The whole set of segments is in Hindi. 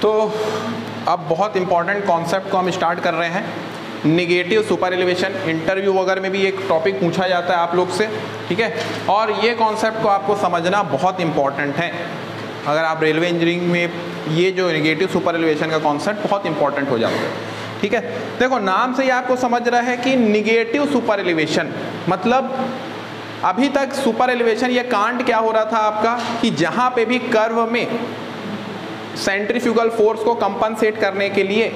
तो अब बहुत इंपॉर्टेंट कॉन्सेप्ट को हम स्टार्ट कर रहे हैं, निगेटिव सुपर एलिवेशन। इंटरव्यू वगैरह में भी एक टॉपिक पूछा जाता है आप लोग से, ठीक है। और ये कॉन्सेप्ट को आपको समझना बहुत इंपॉर्टेंट है। अगर आप रेलवे इंजीनियरिंग में ये जो निगेटिव सुपर एलिवेशन का कॉन्सेप्ट बहुत इंपॉर्टेंट हो जाता है, ठीक है। देखो नाम से ही आपको समझ रहा है कि निगेटिव सुपर एलिवेशन मतलब अभी तक सुपर एलिवेशन ये कांड क्या हो रहा था आपका कि जहाँ पे भी कर्व में सेंट्रीफ्यूगल फोर्स को कंपनसेट करने के लिए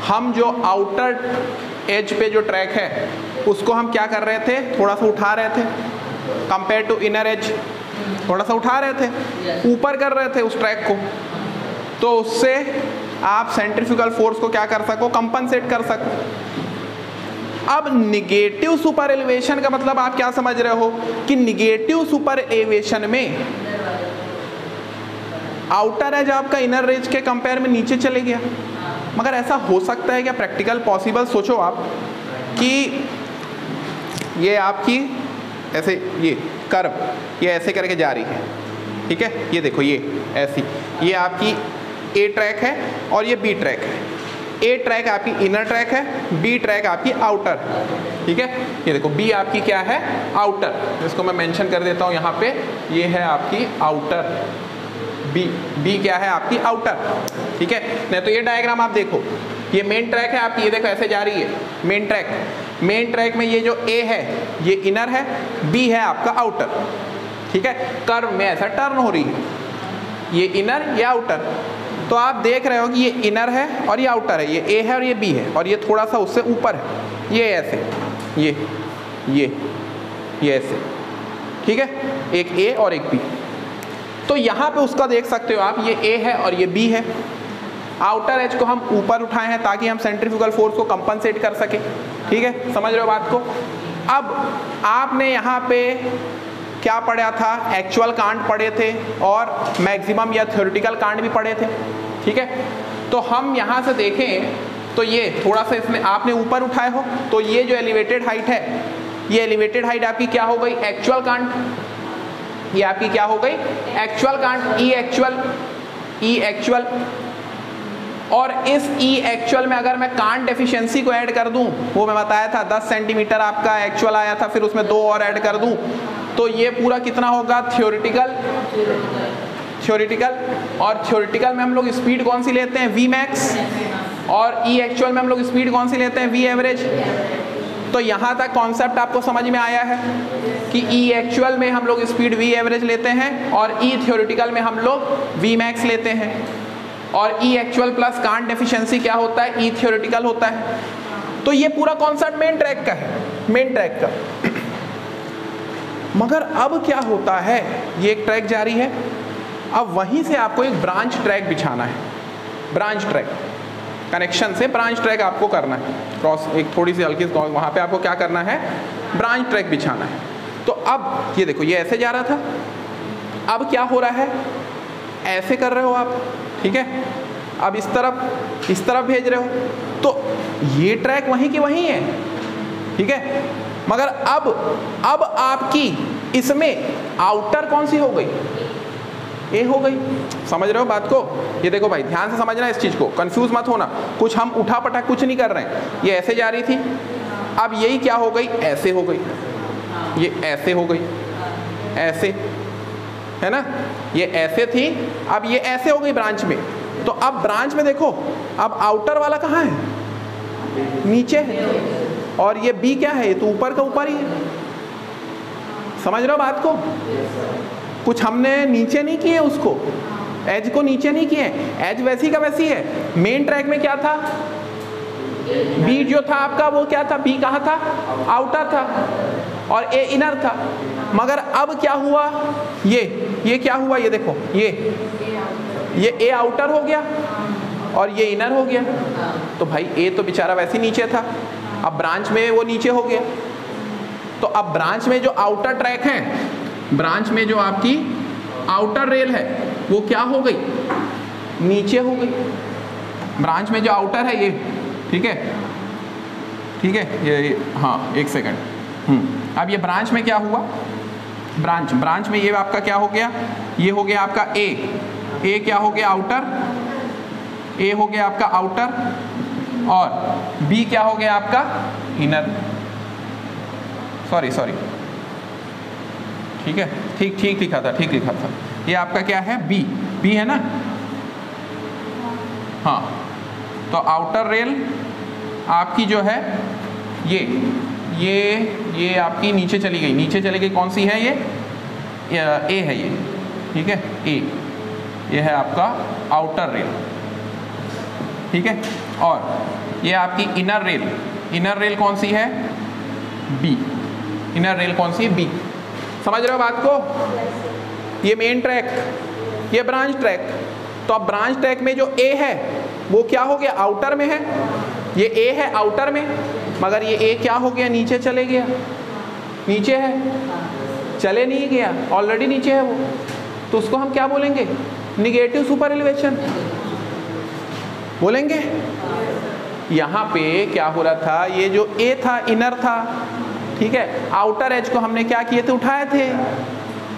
हम जो आउटर एज पे जो ट्रैक है उसको हम क्या कर रहे थे, थोड़ा सा उठा रहे थे कंपेयर टू इनर एज, थोड़ा सा उठा रहे थे, ऊपर कर रहे थे उस ट्रैक को, तो उससे आप सेंट्रीफ्यूगल फोर्स को क्या कर सको, कंपनसेट कर सको। अब निगेटिव सुपर एलिवेशन का मतलब आप क्या समझ रहे हो कि निगेटिव सुपर एलिवेशन में आउटर एज आपका इनर एज के कंपेयर में नीचे चले गया। मगर ऐसा हो सकता है क्या, प्रैक्टिकल पॉसिबल? सोचो आप कि ये आपकी ऐसे ये कर्व ये ऐसे करके जा रही है, ठीक है। ये देखो ये ऐसी, ये आपकी ए ट्रैक है और ये बी ट्रैक है। ए ट्रैक आपकी इनर ट्रैक है, बी ट्रैक आपकी आउटर, ठीक है। ये देखो बी आपकी क्या है, आउटर, इसको मैं मेंशन कर देता हूँ यहाँ पे, ये है आपकी आउटर, बी क्या है आपकी आउटर, ठीक है। नहीं तो ये डायग्राम आप देखो, ये मेन ट्रैक है आपकी, ये देखो ऐसे जा रही है मेन ट्रैक। मेन ट्रैक में ये जो ए है ये इनर है, बी है आपका आउटर, ठीक है। कर्व में ऐसा टर्न हो रही है, ये इनर ये आउटर। तो आप देख रहे हो कि ये इनर है और ये आउटर है, ये ए है और ये बी है, और ये थोड़ा सा उससे ऊपर है, ये ऐसे, ये ऐसे, ठीक है, एक ए और एक बी। तो यहाँ पे उसका देख सकते हो आप, ये ए है और ये बी है। आउटर एज को हम ऊपर उठाए हैं ताकि हम सेंट्रीफ्यूगल फोर्स को कंपनसेट कर सके, ठीक है। समझ रहे हो बात को? अब आपने यहाँ पे क्या पढ़ा था, एक्चुअल कांड पढ़े थे और मैक्सिमम या थ्योरेटिकल कांड भी पढ़े थे, ठीक है। तो हम यहाँ से देखें तो ये थोड़ा सा इसमें आपने ऊपर उठाए हो, तो ये जो एलिवेटेड हाइट है, ये एलिवेटेड हाइट आपकी क्या हो गई, एक्चुअल कांड। ये आपकी क्या हो गई, एक्चुअल कांड, ई एक्चुअल। और इस ई एक्चुअल में अगर मैं कांट एफिशिएंसी को ऐड कर दूं, वो मैं बताया था 10 सेंटीमीटर आपका एक्चुअल आया था, फिर उसमें 2 और ऐड कर दूं, तो ये पूरा कितना होगा, थ्योरेटिकल। और थ्योरेटिकल में हम लोग स्पीड कौन सी लेते हैं, वी मैक्स, और ई एक्चुअल में हम लोग स्पीड कौन सी लेते हैं, वी एवरेज। तो यहाँ तक कॉन्सेप्ट आपको समझ में आया है कि ई एक्चुअल में हम लोग स्पीड वी एवरेज लेते हैं और ई थ्योरेटिकल में हम लोग वी मैक्स लेते हैं, और ई एक्चुअल प्लस कांट एफिशिएंसी क्या होता है, ई थ्योरेटिकल होता है। तो ये पूरा कॉन्सेप्ट मेन ट्रैक का है, मेन ट्रैक का। मगर अब क्या होता है, ये एक ट्रैक जारी है, अब वहीं से आपको एक ब्रांच ट्रैक बिछाना है। ब्रांच ट्रैक कनेक्शन से ब्रांच ट्रैक आपको करना है, क्रॉस एक थोड़ी सी हल्की वहाँ पे आपको क्या करना है, ब्रांच ट्रैक बिछाना है। तो अब ये देखो ये ऐसे जा रहा था, अब क्या हो रहा है, ऐसे कर रहे हो आप, ठीक है। अब इस तरफ भेज रहे हो, तो ये ट्रैक वहीं की वहीं है, ठीक है। मगर अब आपकी इसमें आउटर कौन सी हो गई, ए हो गई। समझ रहे हो बात को? ये देखो भाई ध्यान से समझना इस चीज को, कंफ्यूज मत होना, कुछ हम उठा पटा कुछ नहीं कर रहे हैं। ये ऐसे जा रही थी, अब यही क्या हो गई, ऐसे हो गई, ये ऐसे हो गई, ऐसे है ना, ये ऐसे थी, अब ये ऐसे हो गई ब्रांच में। तो अब ब्रांच में देखो, अब आउटर वाला कहाँ है, नीचे है, और ये बी क्या है, ये तो ऊपर का ऊपर ही है। समझ रहे हो बात को? कुछ हमने नीचे नहीं किए, उसको एज को नीचे नहीं किए, एज वैसी का वैसी है। मेन ट्रैक में क्या था, बी जो था आपका वो क्या था, बी कहाँ था, आउटर था, और ए इनर था। मगर अब क्या हुआ, ये क्या हुआ, ये देखो ये ए आउटर हो गया और ये इनर हो गया। तो भाई ए तो बेचारा वैसे नीचे था, अब ब्रांच में वो नीचे हो गया। तो अब ब्रांच में जो आउटर ट्रैक है, ब्रांच में जो आपकी आउटर रेल है वो क्या हो गई, नीचे हो गई। ब्रांच में जो आउटर है ये, ठीक है, ये हाँ एक सेकंड। अब ये ब्रांच में क्या हुआ, ब्रांच में ये आपका क्या हो गया, ये हो गया आपका ए क्या हो गया आउटर, ए हो गया आपका आउटर और बी क्या हो गया आपका इनर। सॉरी ठीक है, ठीक लिखा था। ये आपका क्या है बी है ना। हाँ, तो आउटर रेल आपकी जो है ये आपकी नीचे चली गई। कौन सी है ये ए है ये, ठीक है ये है आपका आउटर रेल, ठीक है। और ये आपकी इनर रेल कौन सी है बी। इनर रेल कौन सी है बी। समझ रहे हो बात को। ये मेन ट्रैक, ये ब्रांच ट्रैक। तो अब ब्रांच ट्रैक में जो ए है वो क्या हो गया आउटर में है। ये ए है आउटर में, मगर ये ए क्या हो गया नीचे चले गया। नीचे है, चले नहीं गया, ऑलरेडी नीचे है वो। तो उसको हम क्या बोलेंगे निगेटिव सुपर एलिवेशन बोलेंगे। यहाँ पे क्या हो रहा था, ये जो ए था इनर था, ठीक है। आउटर एज को हमने क्या किए थे उठाए थे,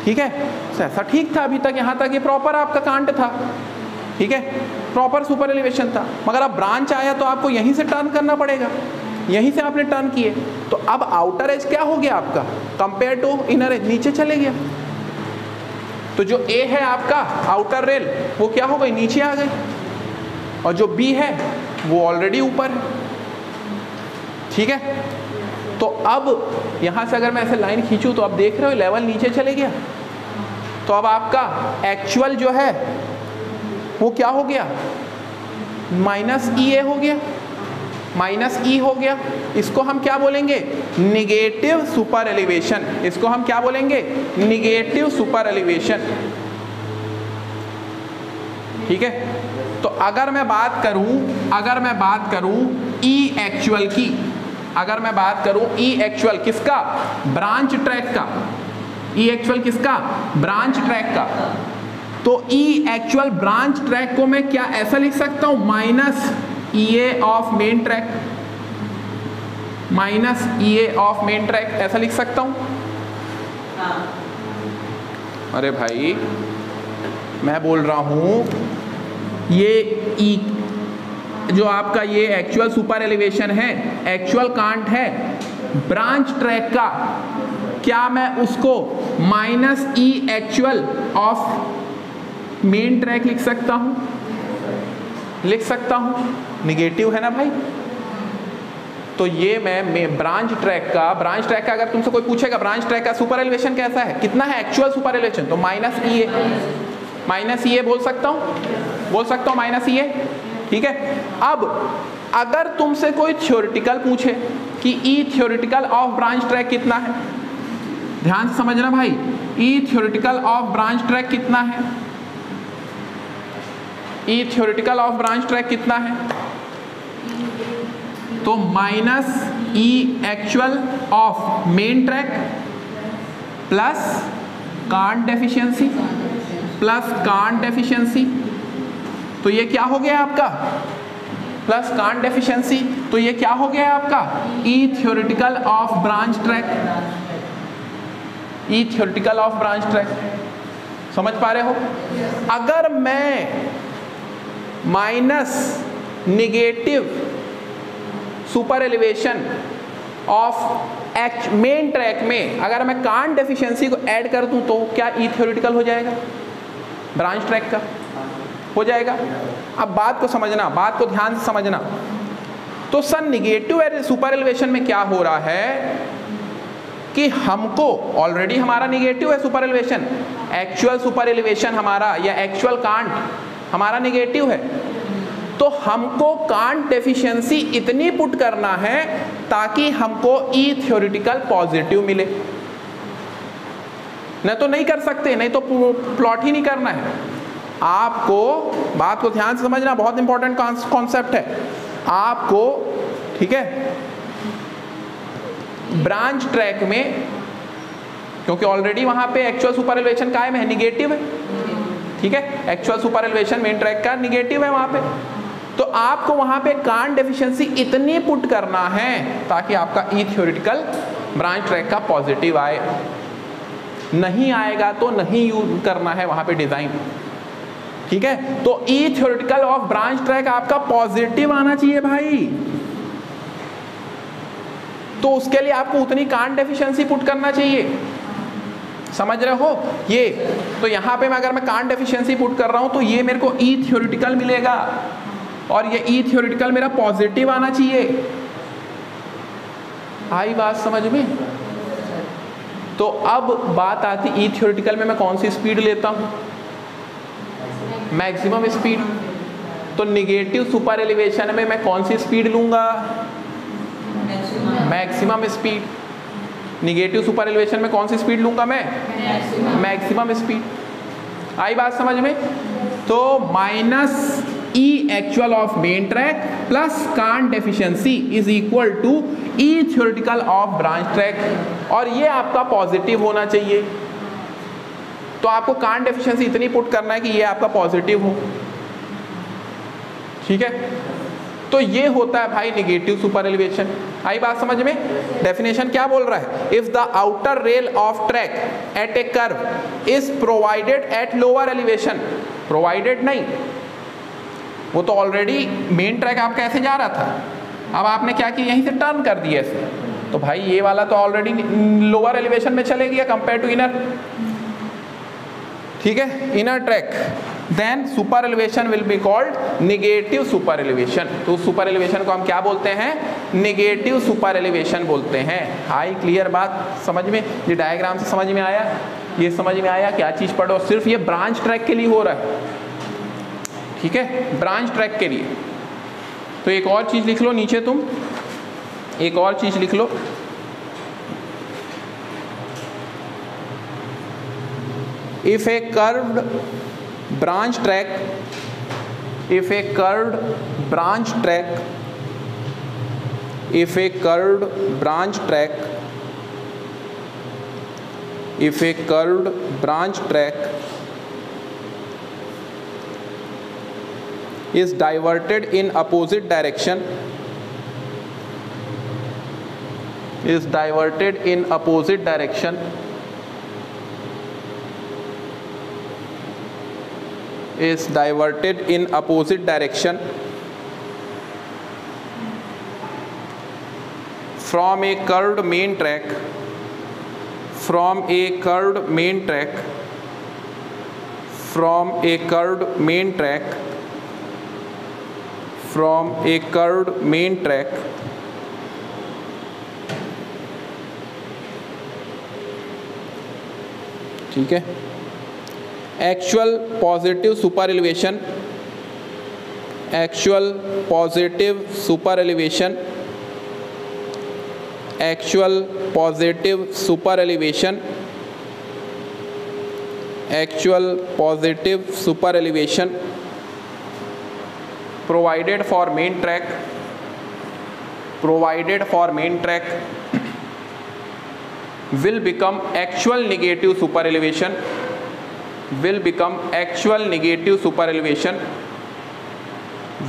ठीक है। ऐसा ठीक था अभी तक, यहाँ तक ये प्रॉपर आपका कांट था, ठीक है, प्रॉपर सुपर एलिवेशन था। मगर अब ब्रांच आया तो आपको यहीं से टर्न करना पड़ेगा। यहीं से आपने टर्न किए तो अब आउटर एज क्या हो गया आपका कंपेयर टू इनर एज नीचे चले गया। तो जो ए है आपका आउटर रेल वो क्या हो गई नीचे आ गई, और जो बी है वो ऑलरेडी ऊपर है, ठीक है। तो अब यहां से अगर मैं ऐसे लाइन खींचूं तो आप देख रहे हो लेवल नीचे चले गया। तो अब आपका एक्चुअल जो है वो क्या हो गया माइनस ई ए हो गया, माइनस ई हो गया। इसको हम क्या बोलेंगे निगेटिव सुपर एलिवेशन। इसको हम क्या बोलेंगे निगेटिव सुपर एलिवेशन, ठीक है। तो अगर मैं बात करूं ई एक्चुअल की, अगर मैं बात करूं ई एक्चुअल किसका ब्रांच ट्रैक का, ई एक्चुअल किसका ब्रांच ट्रैक का, तो ई एक्चुअल ब्रांच ट्रैक को मैं क्या ऐसा लिख सकता हूं minus E A of main track, minus E A of main track ऐसा लिख सकता हूं। अरे भाई मैं बोल रहा हूं ये ई जो आपका ये एक्चुअल सुपर एलिवेशन है, एक्चुअल कांट है ब्रांच ट्रैक का, क्या मैं उसको minus E actual of main track लिख सकता हूं, लिख सकता हूं, निगेटिव है ना भाई। तो ये मैं ब्रांच ट्रैक का अगर तुमसे कोई पूछेगा ब्रांच ट्रैक का सुपर एलिवेशन कैसा है, कितना है एक्चुअल सुपर एलिवेशन, तो माइनस ई ए बोल सकता हूं माइनस ई ए, ठीक है। अब अगर तुमसे कोई थ्योरेटिकल पूछे कि ई थ्योरेटिकल ऑफ ब्रांच ट्रैक कितना है, ध्यान से समझना भाई, ई थ्योरेटिकल ऑफ ब्रांच ट्रैक कितना है, ई थ्योरेटिकल ऑफ ब्रांच ट्रैक कितना है, तो minus E actual of main track plus cant deficiency, plus cant deficiency, तो ये क्या हो गया आपका प्लस कांट डेफिशिएंसी, तो ये क्या हो गया आपका E theoretical of branch track, E theoretical of branch track. समझ पा रहे हो। अगर मैं minus negative super elevation of main track में अगर मैं कांट डेफिशिएंसी को ऐड कर दूं तो क्या ई थ्योरेटिकल हो जाएगा ब्रांच ट्रैक का, हो जाएगा। अब बात को समझना, बात को ध्यान से समझना। तो सर निगेटिव सुपर एलिवेशन में क्या हो रहा है कि हमको ऑलरेडी हमारा निगेटिव है super elevation, actual super elevation हमारा या एक्चुअल कांट हमारा निगेटिव है, तो हमको कांट डेफिशिएंसी इतनी पुट करना है ताकि हमको ई थ्योरेटिकल पॉजिटिव मिले। नहीं तो नहीं कर सकते, नहीं तो प्लॉट ही नहीं करना है। आपको बात को ध्यान से समझना, बहुत इंपॉर्टेंट कॉन्सेप्ट है आपको, ठीक है। ब्रांच ट्रैक में क्योंकि ऑलरेडी वहां पे एक्चुअल सुपर एलिवेशन कायम है, निगेटिव है, ठीक है, actual super elevation main track का निगेटिव है वहां पे, तो आपको वहां पे कांट डेफिशिएंसी इतनी पुट करना है ताकि आपका ई थ्योरेटिकल ब्रांच ट्रैक का पॉजिटिव आए। नहीं आएगा तो नहीं यूज करना है वहां पे डिजाइन, ठीक है, तो ई थ्योरेटिकल ऑफ ब्रांच ट्रैक आपका पॉजिटिव आना चाहिए भाई। तो उसके लिए आपको उतनी कांट डेफिशिएंसी पुट करना चाहिए, समझ रहे हो ये। तो यहां पे अगर मैं कांट डेफिशिएंसी पुट कर रहा हूं तो ये मेरे को ई थ्योरेटिकल मिलेगा, और ये ई थ्योरेटिकल मेरा पॉजिटिव आना चाहिए। आई बात समझ में? तो अब बात आती ई थ्योरेटिकल में मैं कौन सी स्पीड लेता हूं? Maximum speed. तो निगेटिव सुपर एलिवेशन में मैं कौन सी स्पीड लूंगा? Maximum speed. Negative super elevation में कौन सी स्पीड लूंगा मैं? Maximum speed. आई बात समझ में? तो minus E actual of main track plus cant deficiency is equal to E theoretical of branch track, और ये आपका पॉजिटिव होना चाहिए। तो आपको कांट डेफिशिएंसी इतनी पुट करना है कि ये आपका पॉजिटिव हो, ठीक है। तो ये होता है भाई निगेटिव सुपर एलिवेशन। आई बात समझ में? डेफिनेशन क्या बोल रहा है? If the outer rail of track at a curve is provided at lower elevation, provided नहीं, वो तो ऑलरेडी मेन ट्रैक आपका ऐसे जा रहा था, अब आपने क्या किया, यहीं से टर्न कर दिया ऐसे, तो भाई ये वाला तो ऑलरेडी लोअर एलिवेशन में चले गया कंपेयर टू इनर, ठीक है, inner track. Then super elevation will be called negative super elevation. तो सुपर एलिवेशन को हम क्या बोलते हैं? निगेटिव सुपर एलिवेशन बोलते हैं। हाई क्लियर बात समझ में? ये डायग्राम से समझ में आया? ये समझ में आया क्या चीज़ पढ़ो? सिर्फ ये ब्रांच ट्रैक के लिए हो रहा है, ठीक है, ब्रांच ट्रैक के लिए। तो एक और चीज़ लिख लो नीचे, तुम एक और चीज़ लिख लो, if a curved branch track, if a curved branch track, if a curved branch track, if a curved branch track is diverted in opposite direction, is diverted in opposite direction, is diverted in opposite direction from a curved main track, from a curved main track, from a curved main track, from a curved main track, ठीक है। Actual positive super elevation, actual positive super elevation, actual positive super elevation, actual positive super elevation provided for main track, provided for main track will become actual negative super elevation, will become actual negative super elevation,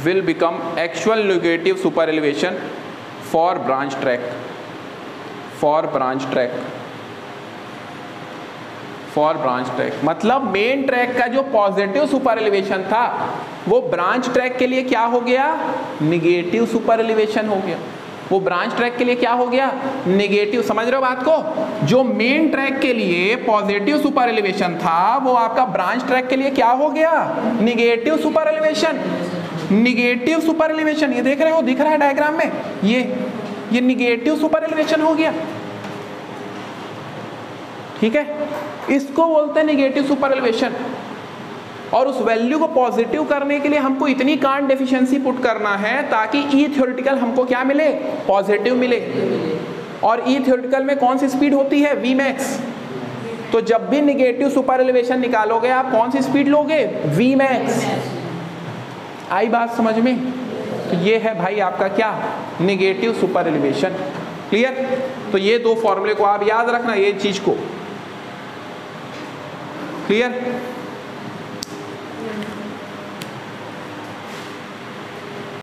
will become actual negative super elevation for branch track, for branch track, for branch track. मतलब मेन ट्रैक का जो पॉजिटिव सुपर एलिवेशन था वो ब्रांच ट्रैक के लिए क्या हो गया? निगेटिव सुपर एलिवेशन हो गया। वो ब्रांच ट्रैक के लिए क्या हो गया? निगेटिव। समझ रहे हो बात को? जो मेन ट्रैक के लिए पॉजिटिव सुपर एलिवेशन था वो आपका ब्रांच ट्रैक के लिए क्या हो गया? Negative super elevation. Negative super elevation, ये देख रहे हो, दिख रहा है डायग्राम में, ये निगेटिव सुपर एलिवेशन हो गया, ठीक है। इसको बोलते हैं निगेटिव सुपर एलिवेशन। और उस वैल्यू को पॉजिटिव करने के लिए हमको इतनी कांट डेफिशिएंसी पुट करना है ताकि ई थ्योरेटिकल हमको क्या मिले? पॉजिटिव मिले। और ई थ्योरेटिकल में कौन सी स्पीड होती है? V max. तो जब भी निगेटिव सुपर एलिवेशन निकालोगे आप कौन सी स्पीड लोगे? V max. आई बात समझ में? तो ये है भाई आपका क्या? Negative super elevation. क्लियर? तो ये दो फॉर्मूले को आप याद रखना, ये चीज को। क्लियर?